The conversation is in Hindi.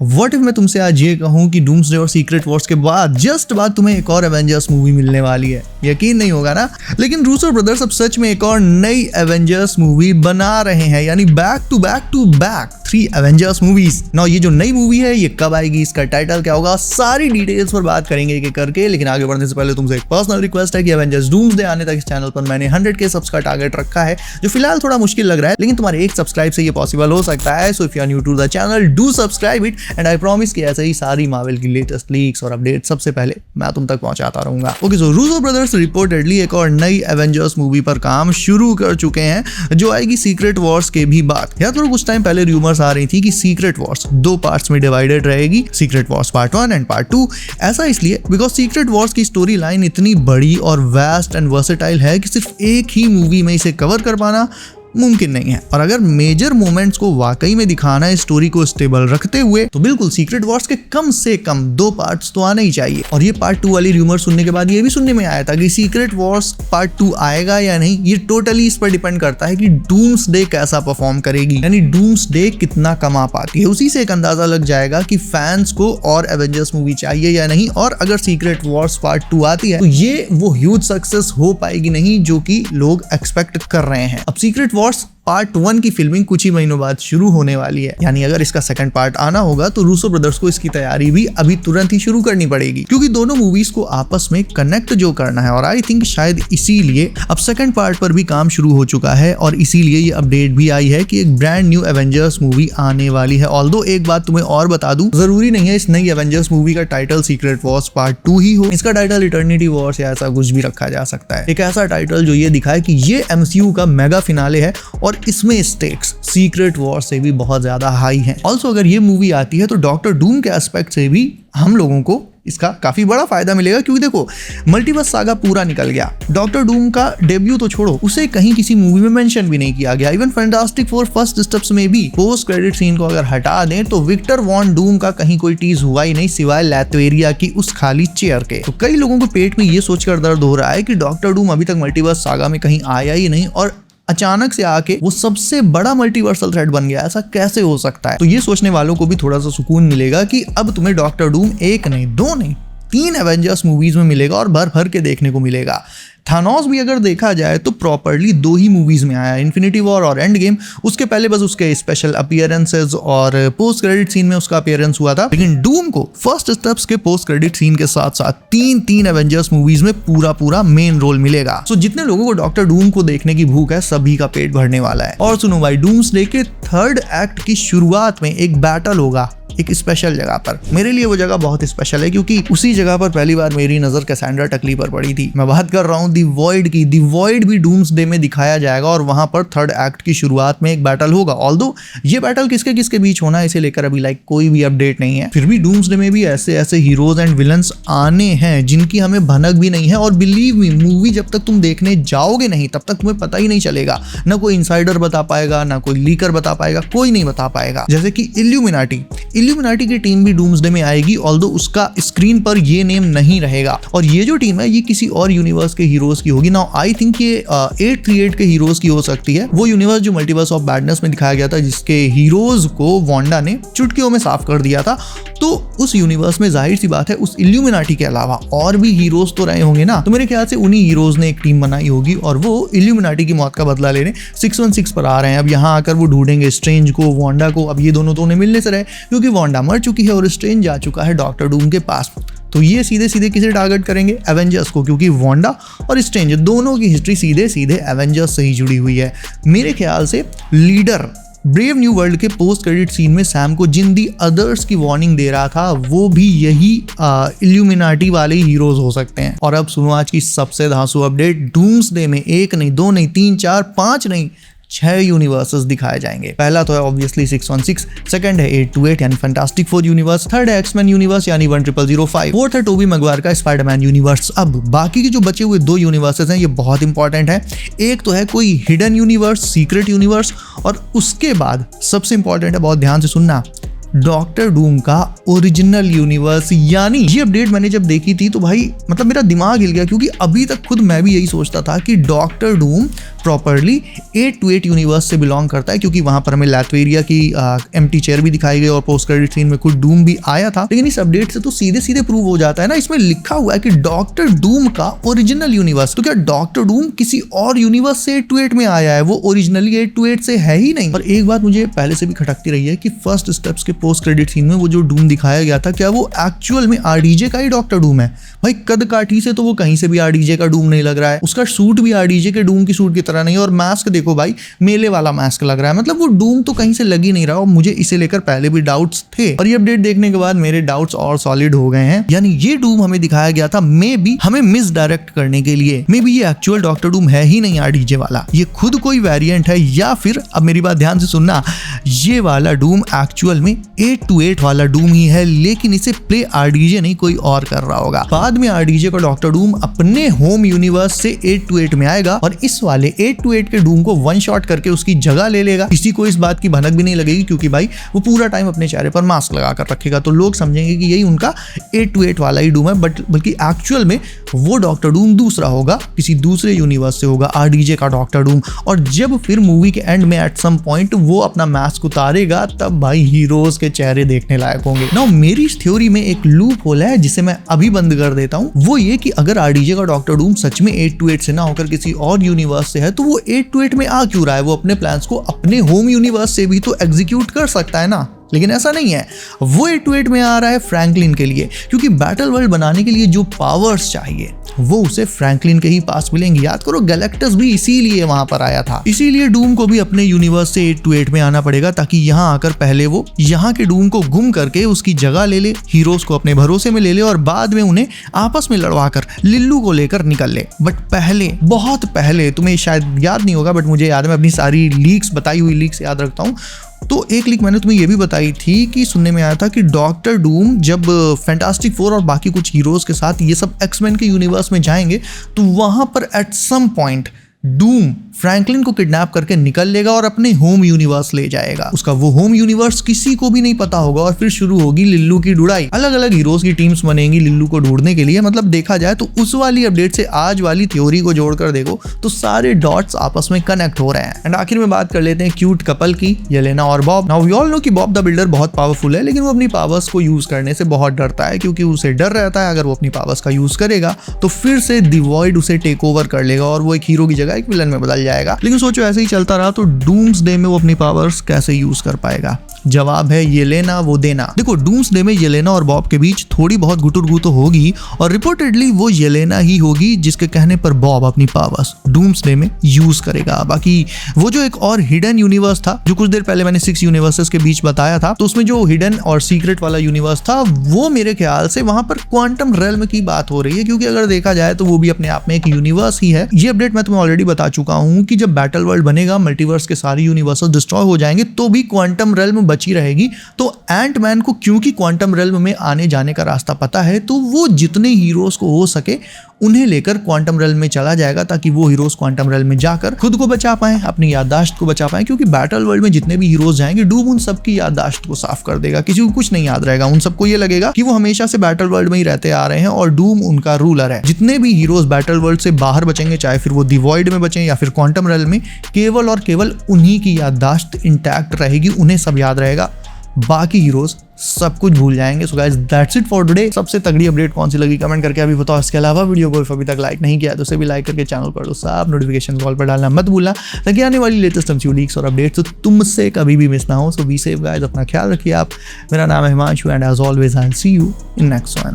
व्हाट इफ मैं तुमसे आज ये कहूं कि डूम्सडे और सीक्रेट वॉर्स के बाद तुम्हें एक और एवेंजर्स मूवी मिलने वाली है। यकीन नहीं होगा ना, लेकिन रूसो ब्रदर्स अब सच में एक और नई एवेंजर्स मूवी बना रहे हैं, यानी back to back 3 Avengers movies. ना ये जो नई मूवी है ये कब आएगी, इसका टाइटल क्या होगा, सारी डिटेल्स पर बात करेंगे एक करके। लेकिन आगे बढ़ने से पहले तुमसे एक पर्सनल रिक्वेस्ट है कि एवेंजर्स डूम्सडे आने तक इस चैनल पर मैंने 100K सब्स का टारगेट रखा है, जो फिलहाल थोड़ा मुश्किल लग रहा है, लेकिन तुम्हारे एक सब्सक्राइब से ये पॉसिबल हो सकता है। So if you are new to the channel do subscribe it and I promise कि ऐसे ही सारी मार्वल की लेटेस्ट लीक्स और अपडेट सबसे पहले मैं तुम तक पहुंचाता रहूंगा। ओके, सो रूसो ब्रदर्स रिपोर्टेडली एक और नई एवेंजर्स मूवी पर काम शुरू कर चुके हैं, जो आएगी सीक्रेट वॉर्स के भी बाद। या तो कुछ टाइम पहले रूमर्स आ रही थी कि सीक्रेट वॉर्स 2 पार्ट्स में डिवाइडेड रहेगी, secret Wars part 1 and part 2। ऐसा इसलिए बिकॉज सीक्रेट वॉर्स की स्टोरी लाइन इतनी बड़ी और वास्ट एंड वर्सेटाइल है कि सिर्फ एक ही मूवी में इसे कवर कर पाना मुमकिन नहीं है। और अगर मेजर मोमेंट्स को वाकई में दिखाना है स्टोरी को स्टेबल रखते हुए, तो बिल्कुल सीक्रेट वॉर्स के कम से कम 2 पार्ट्स तो आने ही चाहिए। और ये पार्ट 2 वाली रूमर सुनने के बाद ये भी सुनने में आया था कि सीक्रेट वॉर्स पार्ट 2 आएगा या नहीं, ये टोटली इस पर डिपेंड करता है कि डूम्सडे कैसा परफॉर्म करेगी, यानी डूम्सडे कितना कमा पाती है। उसी से एक अंदाजा लग जाएगा कि फैंस को और एवेंजर्स मूवी चाहिए या नहीं। और अगर सीक्रेट वॉर्स पार्ट 2 आती है तो ये वो ह्यूज सक्सेस हो पाएगी नहीं जो कि लोग एक्सपेक्ट कर रहे हैं। अब सीक्रेट वॉर्स पार्ट 1 की फिल्मिंग कुछ ही महीनों बाद शुरू होने वाली है, यानी अगर इसका सेकंड पार्ट आना होगा तो रूसो ब्रदर्स को इसकी तैयारी भी अभी तुरंत ही शुरू करनी पड़ेगी, क्योंकि दोनों मूवीज को आपस में कनेक्ट जो करना है। और आई थिंक शायद इसीलिए अब सेकंड पार्ट पर भी काम शुरू हो चुका है, और इसीलिए ये अपडेट भी आई है कि एक ब्रांड न्यू एवेंजर्स मूवी आने वाली है। ऑल्दो एक बात तुम्हें और बता दूं, जरूरी नहीं है इस नई एवेंजर्स मूवी का टाइटल सीक्रेट वॉर्स पार्ट 2 ही हो, इसका टाइटल इटर्निटी वॉर्स या ऐसा कुछ भी रखा जा सकता है। एक ऐसा टाइटल जो ये दिखाए कि ये MCU का मेगा फिनाले है और इसमें स्टेक्स सीक्रेट वॉर से भी बहुत ज्यादा हाई हैं। ऑल्सो अगर ये मूवी आती है तो डॉक्टर डूम के एस्पेक्ट से भी हम लोगों को इसका काफी बड़ा फायदा मिलेगा, क्योंकि देखो मल्टीवर्स सागा पूरा निकल गया, डॉक्टर डूम का डेब्यू तो छोड़ो, उसे कहीं किसी मूवी में मेंशन भी नहीं किया गया। Even fantastic four first steps में भी पोस्ट क्रेडिट सीन को अगर हटा दें तो विक्टर वॉन डूम का कहीं कोई टीज हुआ ही नहीं, सिवाय लैटवेरिया की उस खाली चेयर के। तो कई लोगों को पेट में ये सोचकर दर्द हो रहा है कि डॉक्टर डूम अभी तक मल्टीवर्स सागा में कहीं आया ही नहीं और अचानक से आके वो सबसे बड़ा मल्टीवर्सल थ्रेट बन गया। ऐसा कैसे हो सकता है? तो ये सोचने वालों को भी थोड़ा सा सुकून मिलेगा कि अब तुम्हें डॉक्टर डूम 1 नहीं 2 नहीं 3 एवेंजर्स मूवीज में मिलेगा और भर भर के देखने को मिलेगा। थानोस भी अगर देखा जाए तो प्रॉपर्ली 2 ही मूवीज में आया, इन्फिनिटी वॉर और एंड गेम। उसके पहले बस उसके स्पेशल अपीयरेंसेस और पोस्ट क्रेडिट सीन में उसका अपीयरेंस हुआ था, लेकिन डूम को फर्स्ट स्टेप्स के पोस्ट क्रेडिट सीन के साथ साथ 3 एवेंजर्स मूवीज में पूरा मेन रोल मिलेगा। सो जितने लोगों को डॉक्टर डूम को देखने की भूख है, सभी का पेट भरने वाला है। और सुनो भाई, डूम्सडे के 3rd एक्ट की शुरुआत में एक बैटल होगा एक स्पेशल जगह पर। मेरे लिए वो जगह बहुत स्पेशल है, क्योंकि उसी जगह पर पहली बार मेरी नजर कैसेंड्रा टकली पर पड़ी थी। मैं बात कर रहा हूँ दी वॉइड की। दी वॉइड भी डूम्सडे में दिखाया जाएगा और वहां पर 3rd एक्ट की शुरुआत में एक बैटल होगा। ऑल्दो ये बैटल किसके किसके बीच होना है इसे लेकर अभी कोई भी अपडेट नहीं है, फिर भी डूम्सडे में भी ऐसे हीरोज एंड विलन्स आने हैं जिनकी हमें भनक भी नहीं है। और बिलीव मी, मूवी जब तक तुम देखने जाओगे नहीं तब तक तुम्हें पता ही नहीं चलेगा। ना कोई इंसाइडर बता पाएगा, ना कोई लीकर बता पाएगा, कोई नहीं बता पाएगा। जैसे कि इल्यूमिनाटी की टीम भी डूम्सडे में आएगी, ऑल्दो उसका स्क्रीन पर ये नेम नहीं रहेगा। और ये जो टीम है ये किसी और यूनिवर्स के हीरोज की होगी। नाउ आई थिंक ये 838 के हीरोज की हो सकती है, वो यूनिवर्स जो मल्टीवर्स ऑफ बैडनेस में दिखाया गया था, जिसके हीरोज को वांडा ने चुटकियों में साफ कर दिया था। तो उस यूनिवर्स में जाहिर सी बात है उस इल्यूमिनाटी के अलावा और भी हीरोज तो रहे होंगे ना। तो मेरे ख्याल से उन्हीं हीरोज ने एक टीम बनाई होगी और वो इल्यूमिनाटी की मौत का बदला लेने 616 पर आ रहे हैं। अब यहाँ आकर वो ढूंढेंगे स्ट्रेंज को, वांडा को। अब ये दोनों तो उन्हें मिलने से रहे, क्योंकि वांडा मर चुकी है और स्ट्रेंज जा चुका है डॉक्टर डूम के पास। तो ये सीधे सीधे किसे टारगेट करेंगे? एवेंजर्स को, क्योंकि वांडा और स्ट्रेंज दोनों की हिस्ट्री सीधे सीधे एवेंजर्स से ही जुड़ी हुई है। मेरे ख्याल से लीडर ब्रेव न्यू वर्ल्ड के पोस्ट क्रेडिट सीन में सैम को जिन दी अदर्स की वार्निंग दे रहा था, वो भी यही इल्यूमिनाटी वाले हीरोज हो सकते हैं। और अब सुनो आज की सबसे धांसू अपडेट। डूम्सडे में 1 नहीं 2 नहीं 3 4 5 नहीं 6 यूनिवर्सेस दिखाए जाएंगे। पहला तो है ऑब्वियसली 616, सेकंड है 828 यानी फैंटास्टिक फोर यूनिवर्स, थर्ड है एक्समैन यूनिवर्स यानी 10005, फोर्थ है टोबी मैगवायर का स्पाइडरमैन यूनिवर्स। अब बाकी के जो बचे हुए 2 यूनिवर्सेस हैं ये बहुत इंपॉर्टेंट है। एक तो है कोई हिडन यूनिवर्स, सीक्रेट यूनिवर्स, और उसके बाद सबसे इंपॉर्टेंट है, बहुत ध्यान से सुनना, डॉक्टर डूम का ओरिजिनल यूनिवर्स। यानी ये अपडेट मैंने जब देखी थी तो भाई मतलब मेरा दिमाग हिल गया, क्योंकि अभी तक खुद मैं भी यही सोचता था कि डॉक्टर डूम प्रॉपरली 828 यूनिवर्स से बिलोंग करता है, क्योंकि वहां पर हमें लैथवेरिया की एम्प्टी चेयर भी दिखाई गई और पोस्ट क्रेडिट सीन में कुछ डूम भी आया था। लेकिन इस अपडेट से तो सीधे सीधे प्रूव हो जाता है ना, इसमें लिखा हुआ है कि डॉक्टर डूम का ओरिजिनल यूनिवर्स। तो क्या डॉक्टर डूम किसी और यूनिवर्स से 828 में आया है? वो ओरिजिनली 828 से है ही नहीं। और एक बात मुझे पहले से भी खटकती रही है कि फर्स्ट स्टेप्स के पोस्ट क्रेडिट सीन में वो जो डूम दिखाया गया था, क्या वो एक्चुअल में आरडीजे का ही डॉक्टर डूम है? भाई कद काठी से तो वो कहीं से भी आरडीजे का डूम नहीं लग रहा है, उसका सूट भी आरडीजे के डूम की सूट की तरह नहीं है, और मास्क देखो भाई मेले वाला मास्क लग रहा है, मतलब वो डूम तो कहीं से लग ही नहीं रहा। और मुझे इसे लेकर पहले भी डाउट्स थे, और ये अपडेट देखने के बाद मेरे डाउट्स और सॉलिड हो गए हैं। यानी ये डूम हमें दिखाया गया था मे बी हमें मिस डायरेक्ट करने के लिए, मे बी ये एक्चुअल डॉक्टर डूम है ही नहीं आरडीजे वाला, ये खुद कोई वेरिएंट है, या फिर अब मेरी बात ध्यान से सुनना, ये वाला डूम एक्चुअल में 828 वाला डूम ही है, लेकिन इसे प्ले आरडीजे नहीं कोई और कर रहा होगा। बाद में आरडीजे का डॉक्टर डूम अपने होम यूनिवर्स से 828 में आएगा और इस वाले 828 के डूम को वन शॉट करके उसकी जगह ले लेगा। किसी को इस बात की भनक भी नहीं लगेगी, क्योंकि भाई वो पूरा टाइम अपने चेहरे पर मास्क लगा कर रखेगा, तो लोग समझेंगे कि यही उनका 828 वाला ही डूम है। बल्कि एक्चुअल में वो डॉक्टर डूम दूसरा होगा, किसी दूसरे यूनिवर्स से होगा आरडीजे का डॉक्टर डूम। और जब फिर मूवी के एंड में एट सम पॉइंट वो अपना मास्क उतारेगा, तब भाई हीरोज के चेहरे देखने लायक होंगे। नाउ मेरी इस थ्योरी में एक लूप होल है जिसे मैं अभी बंद कर देता हूँ। वो ये कि अगर आरडीजे का डॉक्टर डूम सच में 828 से ना होकर किसी और यूनिवर्स से है, तो वो 828 में आ क्यों रहा है? वो अपने प्लान्स को अपने होम यूनिवर्स से भी तो एग्जीक्यूट कर सकता है ना। लेकिन ऐसा नहीं है, वो 828 में आ रहा है फ्रैंकलिन के लिए, क्योंकि बैटल वर्ल्ड बनाने के लिए जो पावर्स चाहिए वो उसे फ्रैंकलिन के ही पास मिलेंगे। याद करो गैलेक्टस भी इसीलिए वहां पर आया था। इसीलिए डूम को भी अपने यूनिवर्स से 828 में आना पड़ेगा, ताकि यहाँ आकर पहले वो यहाँ के डूम को गुम करके उसकी जगह ले ले, हीरोज को अपने भरोसे में ले ले, और बाद में उन्हें आपस में लड़वा कर लिल्लू को लेकर निकल ले। बट पहले, बहुत पहले, तुम्हें शायद याद नहीं होगा बट मुझे याद है, मैं अपनी सारी लीक्स, बताई हुई लीक्स याद रखता हूँ। तो एक लीक मैंने तुम्हें ये भी बताई थी कि सुनने में आया था कि डॉक्टर डूम जब फैंटास्टिक फोर और बाकी कुछ हीरोज के साथ ये सब एक्समैन के यूनिवर्स में जाएंगे, तो वहां पर at some point Doom Franklin को किडनैप करके निकल लेगा और अपने होम यूनिवर्स ले जाएगा। उसका वो होम यूनिवर्स किसी को भी नहीं पता होगा, और फिर शुरू होगी लिल्लू की ढूंढाई। अलग अलग हीरोज की टीम्स बनेंगी लिल्लू को ढूंढने के लिए। मतलब देखा जाए तो उस वाली अपडेट से आज वाली थ्योरी को जोड़कर देखो तो सारे डॉट्स आपस में कनेक्ट हो रहे हैं। एंड आखिर में बात कर लेते हैं क्यूट कपल की, येलेना और Bob. Now we all know कि बॉब द बिल्डर बहुत पावरफुल है, लेकिन वो अपनी पावर्स को यूज करने से बहुत डरता है, क्योंकि उसे डर रहता है अगर वो अपनी पावर्स का यूज करेगा तो फिर से द वॉइड उसे टेक ओवर कर लेगा और वो एक हीरो की जगह एक विलन में बदल जाएगा। लेकिन सोचो ऐसे ही चलता रहा तो डूम्सडे में वो अपनी पावर्स कैसे यूज कर पाएगा? जवाब है ये लेना वो देना। देखो डूम्सडे में येलेना और बॉब के बीच थोड़ी बहुत गुटुरगु तो होगी, और रिपोर्टेडली वो येलेना ही होगी जिसके कहने पर बॉब अपनी पावर्स डूम्सडे में यूज करेगा। बाकी वो जो एक और हिडन यूनिवर्स था जो कुछ देर पहले मैंने 6 यूनिवर्सेस के बीच बताया था, तो उसमें जो हिडन और सीक्रेट वाला यूनिवर्स था वो मेरे ख्याल से वहां पर क्वांटम रेल्म की बात हो रही है, क्योंकि अगर देखा जाए तो वो भी अपने आप में एक यूनिवर्स ही है। ये अपडेट मैं तुम्हें ऑलरेडी बता चुका हूं कि जब बैटल वर्ल्ड बनेगा, मल्टीवर्स के सारे यूनिवर्सेस डिस्ट्रॉय हो जाएंगे तो भी क्वांटम रेल्म बची रहेगी। तो एंटमैन को क्योंकि क्वांटम रेल्म में आने जाने का रास्ता पता है, तो वो जितने हीरोज को हो सके उन्हें लेकर क्वांटम रेल्म में चला जाएगा, ताकि वो हीरोज क्वांटम रेल्म में जाकर खुद को बचा पाए, अपनी याददाश्त को बचा पाए। क्योंकि बैटल वर्ल्ड में जितने भी हीरोज जाएंगे, डूम उन सबकी याददाश्त को साफ कर देगा, किसी को कुछ नहीं याद रहेगा। उन सबको ये लगेगा कि वो हमेशा से बैटल वर्ल्ड में ही रहते आ रहे हैं और डूम उनका रूलर है। जितने भी हीरोज बैटल वर्ल्ड से बाहर बचेंगे, चाहे फिर वो द वॉइड में बचें या फिर क्वांटम रेल्म में, केवल और केवल उन्हीं की याददाश्त इंटैक्ट रहेगी, उन्हें सब याद रहेगा, बाकी हीरोज सब कुछ भूल जाएंगे। So guys that's it for today. सबसे तगड़ी अपडेट कौन सी लगी कमेंट करके अभी बताओ। इसके अलावा वीडियो को अभी तक लाइक नहीं किया तो उसे भी लाइक करके चैनल कर दो, सब नोटिफिकेशन कॉल पर डालना मत भूलना, ताकि आने वाली लेटेस्ट एमसीयू लीक्स और अपडेट्स तो तुमसे कभी भी मिस ना हो। सो बी सेफ गाइस, अपना ख्याल रखिए आप। मेरा नाम है Himanshu and as always I will see you in next one.